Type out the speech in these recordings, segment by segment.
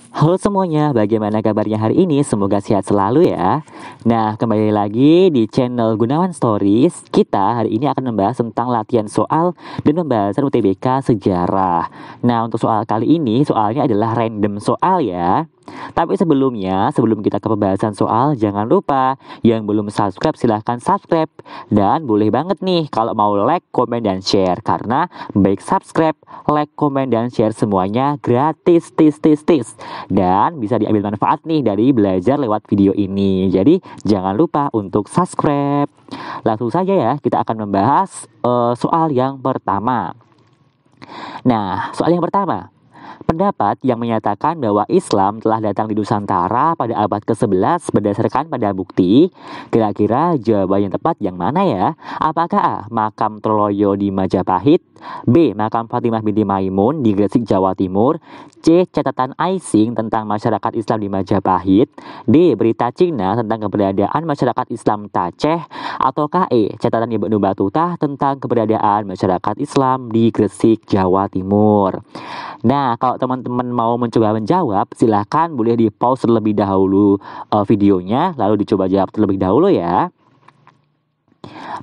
Halo semuanya, bagaimana kabarnya hari ini? Semoga sehat selalu ya. Nah, kembali lagi di channel Gunawan Stories. Kita hari ini akan membahas tentang latihan soal dan pembahasan UTBK sejarah. Nah, untuk soal kali ini, soalnya adalah random soal ya. Tapi sebelumnya, sebelum kita ke pembahasan soal, jangan lupa yang belum subscribe silahkan subscribe. Dan boleh banget nih kalau mau like, komen, dan share. Karena baik subscribe, like, komen, dan share semuanya gratis, tis. Dan bisa diambil manfaat nih dari belajar lewat video ini. Jadi jangan lupa untuk subscribe. Langsung saja ya, kita akan membahas soal yang pertama. Nah, soal yang pertama. Pendapat yang menyatakan bahwa Islam telah datang di Nusantara pada abad ke-11 berdasarkan pada bukti. Kira-kira jawaban yang tepat yang mana ya? Apakah A. Makam Troloyo di Majapahit, B. Makam Fatimah binti Maimun di Gresik, Jawa Timur, C. Catatan Ising tentang masyarakat Islam di Majapahit, D. Berita Cina tentang keberadaan masyarakat Islam Aceh, ataukah E. Catatan Ibnu Battuta tentang keberadaan masyarakat Islam di Gresik, Jawa Timur. Nah, kalau teman-teman mau mencoba menjawab, silahkan boleh di pause terlebih dahulu videonya, lalu dicoba jawab terlebih dahulu ya.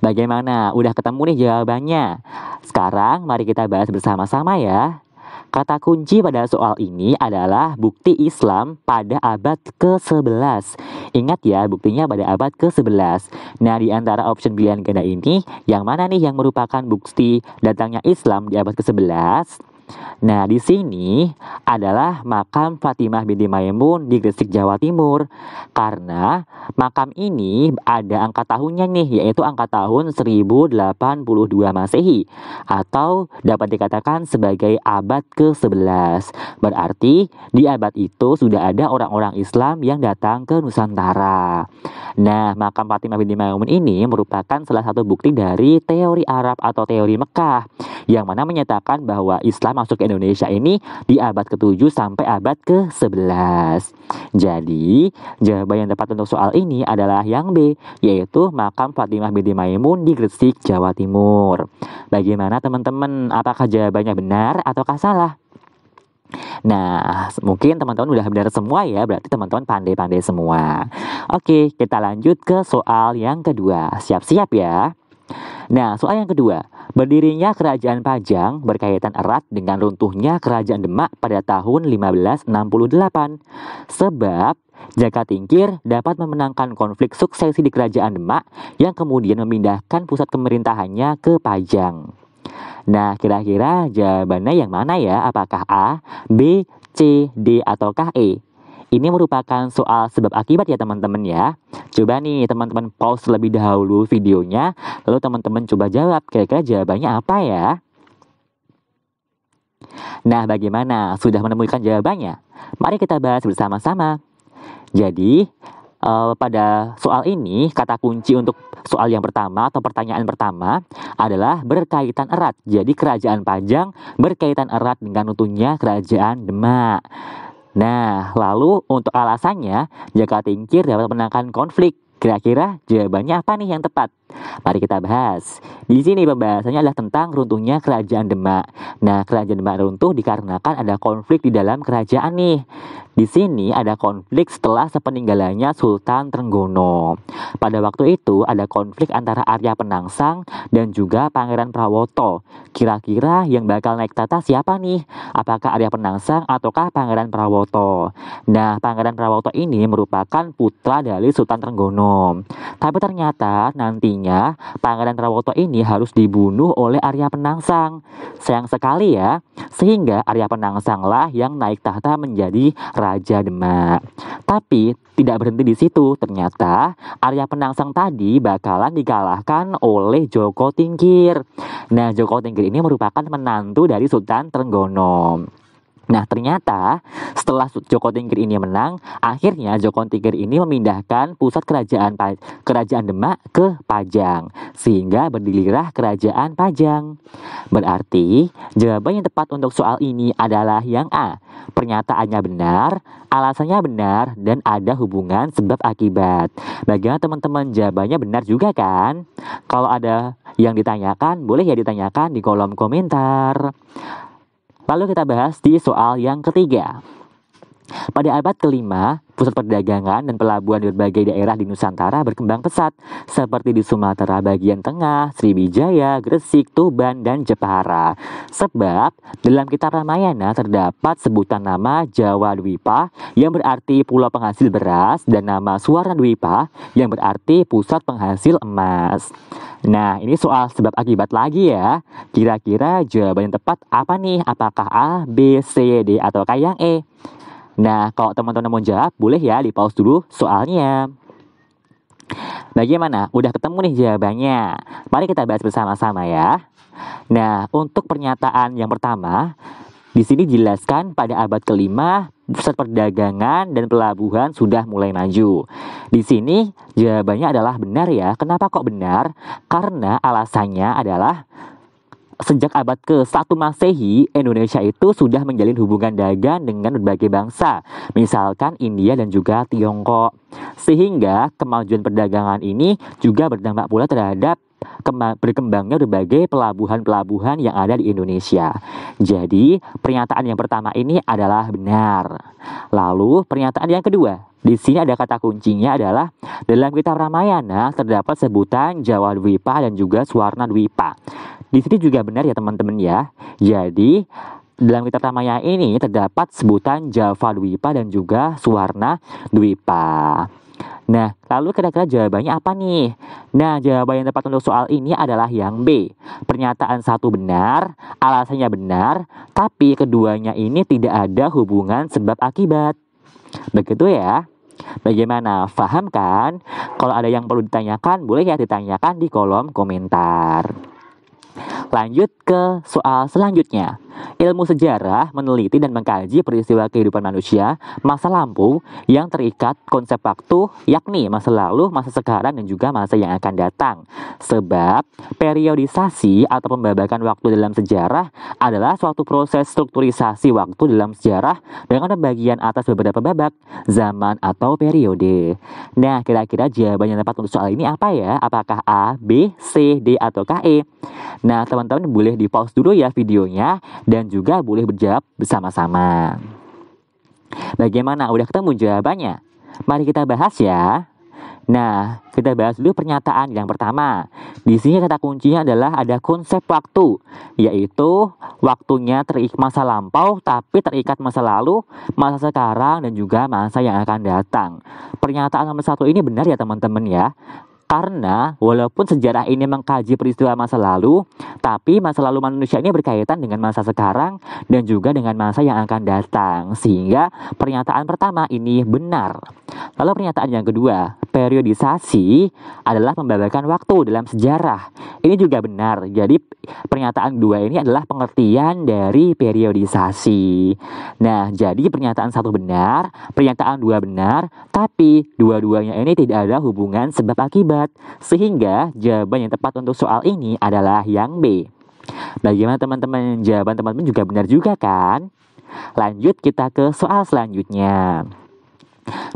Bagaimana? Udah ketemu nih jawabannya? Sekarang mari kita bahas bersama-sama ya. Kata kunci pada soal ini adalah bukti Islam pada abad ke-11. Ingat ya, buktinya pada abad ke-11. Nah, di antara option pilihan ganda ini, yang mana nih yang merupakan bukti datangnya Islam di abad ke-11? Nah, di sini adalah makam Fatimah binti Maimun di Gresik, Jawa Timur. Karena makam ini ada angka tahunnya nih, yaitu angka tahun 1082 Masehi. Atau dapat dikatakan sebagai abad ke-11. Berarti di abad itu sudah ada orang-orang Islam yang datang ke Nusantara. Nah, makam Fatimah binti Maimun ini merupakan salah satu bukti dari teori Arab atau teori Mekah, yang mana menyatakan bahwa Islam masuk ke Indonesia ini di abad ke-7 sampai abad ke-11. Jadi, jawaban yang tepat untuk soal ini adalah yang B, yaitu makam Fatimah binti Maimun di Gresik, Jawa Timur. Bagaimana teman-teman? Apakah jawabannya benar ataukah salah? Nah, mungkin teman-teman udah benar semua ya, berarti teman-teman pandai-pandai semua. Oke, kita lanjut ke soal yang kedua. Siap-siap ya. Nah, soal yang kedua. Berdirinya Kerajaan Pajang berkaitan erat dengan runtuhnya Kerajaan Demak pada tahun 1568. Sebab Jaka Tingkir dapat memenangkan konflik suksesi di Kerajaan Demak yang kemudian memindahkan pusat pemerintahannya ke Pajang. Nah, kira-kira jawabannya yang mana ya? Apakah A, B, C, D, ataukah E? Ini merupakan soal sebab akibat ya teman-teman ya. Coba nih teman-teman pause terlebih dahulu videonya, lalu teman-teman coba jawab kira-kira jawabannya apa ya. Nah, bagaimana? Sudah menemukan jawabannya? Mari kita bahas bersama-sama. Jadi, pada soal ini, kata kunci untuk soal yang pertama atau pertanyaan pertama adalah berkaitan erat. Jadi Kerajaan Pajang berkaitan erat dengan runtuhnya Kerajaan Demak. Nah, lalu untuk alasannya, Jaka Tingkir dapat memenangkan konflik. Kira-kira jawabannya apa nih yang tepat? Mari kita bahas. Di sini pembahasannya adalah tentang runtuhnya Kerajaan Demak. Nah, Kerajaan Demak runtuh dikarenakan ada konflik di dalam kerajaan nih. Di sini ada konflik setelah sepeninggalannya Sultan Trenggono. Pada waktu itu ada konflik antara Arya Penangsang dan juga Pangeran Prawoto. Kira-kira yang bakal naik tahta siapa nih? Apakah Arya Penangsang ataukah Pangeran Prawoto? Nah, Pangeran Prawoto ini merupakan putra dari Sultan Trenggono. Tapi ternyata nantinya Pangeran Prawoto ini harus dibunuh oleh Arya Penangsang. Sayang sekali ya, sehingga Arya Penangsanglah yang naik tahta menjadi Raja Demak. Tapi tidak berhenti di situ, ternyata Arya Penangsang tadi bakalan dikalahkan oleh Joko Tingkir. Nah, Joko Tingkir ini merupakan menantu dari Sultan Trenggono. Nah, ternyata setelah Joko Tingkir ini menang, akhirnya Joko Tingkir ini memindahkan pusat kerajaan Demak ke Pajang, sehingga berdirilah Kerajaan Pajang. Berarti jawaban yang tepat untuk soal ini adalah yang A. Pernyataannya benar, alasannya benar, dan ada hubungan sebab akibat. Bagaimana teman-teman, jawabannya benar juga kan? Kalau ada yang ditanyakan, boleh ya ditanyakan di kolom komentar. Lalu kita bahas di soal yang ketiga. Pada abad kelima, pusat perdagangan dan pelabuhan di berbagai daerah di Nusantara berkembang pesat, seperti di Sumatera bagian tengah, Sriwijaya, Gresik, Tuban, dan Jepara. Sebab, dalam kitab Ramayana terdapat sebutan nama Jawa Dwipa yang berarti pulau penghasil beras dan nama Suwarna Dwipa yang berarti pusat penghasil emas. Nah, ini soal sebab akibat lagi ya. Kira-kira jawaban yang tepat apa nih? Apakah A, B, C, D, atau yang E? Nah, kalau teman-teman mau jawab, boleh ya di pause dulu soalnya. Bagaimana? Udah ketemu nih jawabannya? Mari kita bahas bersama-sama ya. Nah, untuk pernyataan yang pertama, di sini dijelaskan pada abad kelima, pusat perdagangan dan pelabuhan sudah mulai maju. Di sini jawabannya adalah benar ya. Kenapa kok benar? Karena alasannya adalah sejak abad ke-1 Masehi, Indonesia itu sudah menjalin hubungan dagang dengan berbagai bangsa, misalkan India dan juga Tiongkok. Sehingga kemajuan perdagangan ini juga berdampak pula terhadap berkembangnya berbagai pelabuhan-pelabuhan yang ada di Indonesia. Jadi, pernyataan yang pertama ini adalah benar. Lalu, pernyataan yang kedua. Di sini ada kata kuncinya adalah dalam kitab Ramayana terdapat sebutan Jawa Dwipa dan juga Suwarna Dwipa. Di sini juga benar ya teman-teman ya. Jadi dalam kitab Ramayana ini terdapat sebutan Java Dwipa dan juga Suwarna Dwipa. Nah, lalu kira-kira jawabannya apa nih? Nah, jawaban yang tepat untuk soal ini adalah yang B. Pernyataan satu benar, alasannya benar, tapi keduanya ini tidak ada hubungan sebab akibat. Begitu ya. Bagaimana? Paham kan? Kalau ada yang perlu ditanyakan, boleh ya ditanyakan di kolom komentar. Lanjut ke soal selanjutnya. Ilmu sejarah meneliti dan mengkaji peristiwa kehidupan manusia masa lampau yang terikat konsep waktu, yakni masa lalu, masa sekarang, dan juga masa yang akan datang. Sebab periodisasi atau pembabakan waktu dalam sejarah adalah suatu proses strukturisasi waktu dalam sejarah dengan pembagian atas beberapa babak, zaman, atau periode. Nah, kira-kira jawaban yang tepat untuk soal ini apa ya? Apakah A, B, C, D, atau E? Nah, teman-teman boleh di pause dulu ya videonya dan juga boleh berjawab bersama-sama. Bagaimana? Udah ketemu jawabannya? Mari kita bahas ya. Nah, kita bahas dulu pernyataan yang pertama. Di sini kata kuncinya adalah ada konsep waktu, yaitu waktunya terikat masa lampau tapi terikat masa lalu, masa sekarang, dan juga masa yang akan datang. Pernyataan nomor satu ini benar ya teman-teman ya. Karena walaupun sejarah ini mengkaji peristiwa masa lalu, tapi masa lalu manusia ini berkaitan dengan masa sekarang dan juga dengan masa yang akan datang. Sehingga pernyataan pertama ini benar. Lalu pernyataan yang kedua, periodisasi adalah pembabakan waktu dalam sejarah. Ini juga benar. Jadi pernyataan dua ini adalah pengertian dari periodisasi. Nah, jadi pernyataan satu benar, pernyataan dua benar, tapi dua-duanya ini tidak ada hubungan sebab akibat. Sehingga jawaban yang tepat untuk soal ini adalah yang B. Bagaimana teman-teman? Jawaban teman-teman juga benar juga kan? Lanjut kita ke soal selanjutnya.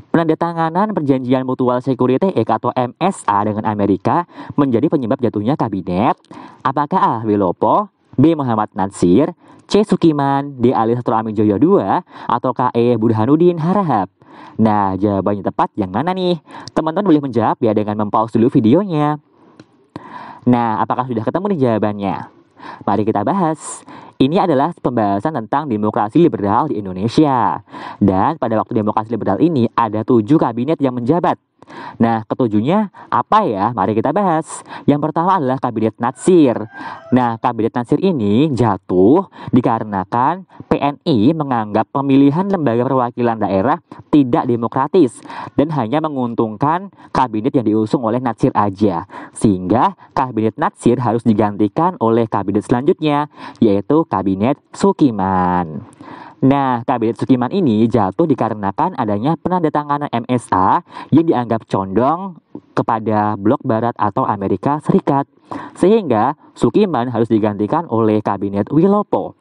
Penandatanganan Perjanjian Mutual Security Act atau MSA dengan Amerika menjadi penyebab jatuhnya kabinet. Apakah A. Wilopo, B. Muhammad Natsir, C. Sukiman, D. Ali Sastroamidjojo II, atau E. Burhanuddin Harahap? Nah, jawabannya tepat yang mana nih? Teman-teman boleh menjawab ya dengan mempause dulu videonya. Nah, apakah sudah ketemu nih jawabannya? Mari kita bahas. Ini adalah pembahasan tentang demokrasi liberal di Indonesia. Dan pada waktu demokrasi liberal ini ada 7 kabinet yang menjabat. Nah, ketujuhnya apa ya? Mari kita bahas. Yang pertama adalah Kabinet Natsir. Nah, Kabinet Natsir ini jatuh dikarenakan PNI menganggap pemilihan lembaga perwakilan daerah tidak demokratis dan hanya menguntungkan kabinet yang diusung oleh Natsir aja. Sehingga Kabinet Natsir harus digantikan oleh kabinet selanjutnya, yaitu Kabinet Sukiman. Nah, Kabinet Sukiman ini jatuh dikarenakan adanya penandatanganan MSA yang dianggap condong kepada blok barat atau Amerika Serikat. Sehingga Sukiman harus digantikan oleh Kabinet Wilopo.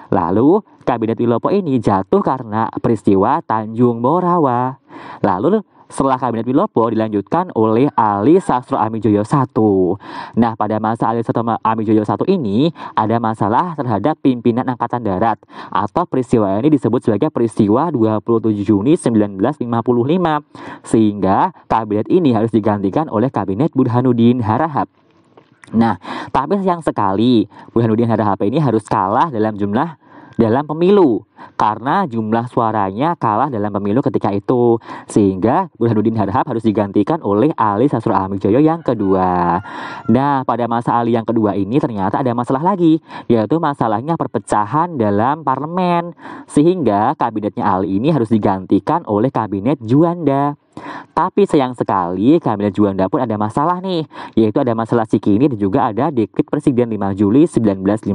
Lalu, Kabinet Wilopo ini jatuh karena peristiwa Tanjung Morawa. Lalu, setelah Kabinet Wilopo dilanjutkan oleh Ali Sastro Amijoyo I. Nah, pada masa Ali Sastro Amijoyo I ini ada masalah terhadap pimpinan Angkatan Darat, atau peristiwa ini disebut sebagai peristiwa 27 Juni 1955, sehingga kabinet ini harus digantikan oleh Kabinet Burhanuddin Harahap. Nah, tapi sayang sekali Burhanuddin Harahap ini harus kalah dalam pemilu, karena jumlah suaranya kalah dalam pemilu ketika itu, sehingga Burhanuddin Harahap harus digantikan oleh Ali Sastro Amijoyo yang kedua. Nah, pada masa Ali yang kedua ini ternyata ada masalah lagi, yaitu masalahnya perpecahan dalam parlemen, sehingga kabinetnya Ali ini harus digantikan oleh kabinet Juanda. Tapi sayang sekali kabinet Juanda pun ada masalah nih, yaitu ada masalah Cikini dan juga ada dekret Presiden 5 Juli 1959.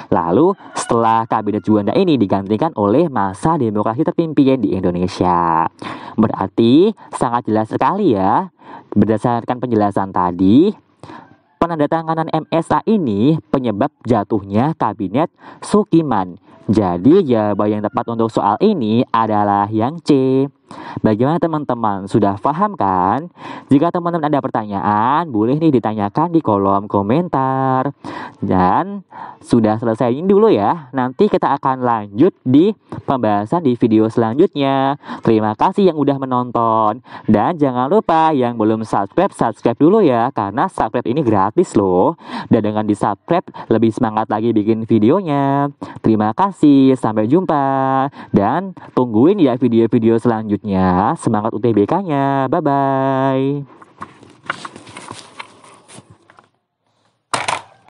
Lalu setelah kabinet Juanda ini digantikan oleh masa demokrasi terpimpin di Indonesia. Berarti sangat jelas sekali ya, berdasarkan penjelasan tadi, penandatanganan MSA ini penyebab jatuhnya kabinet Sukiman. Jadi jawaban yang tepat untuk soal ini adalah yang C. Bagaimana teman-teman? Sudah paham kan? Jika teman-teman ada pertanyaan, boleh nih ditanyakan di kolom komentar. Dan sudah selesai ini dulu ya. Nanti kita akan lanjut di pembahasan di video selanjutnya. Terima kasih yang udah menonton. Dan jangan lupa yang belum subscribe dulu ya. Karena subscribe ini gratis loh. Dan dengan di subscribe lebih semangat lagi bikin videonya. Terima kasih, sampai jumpa. Dan tungguin ya video-video selanjutnya. Semangat UTBK-nya. Bye-bye.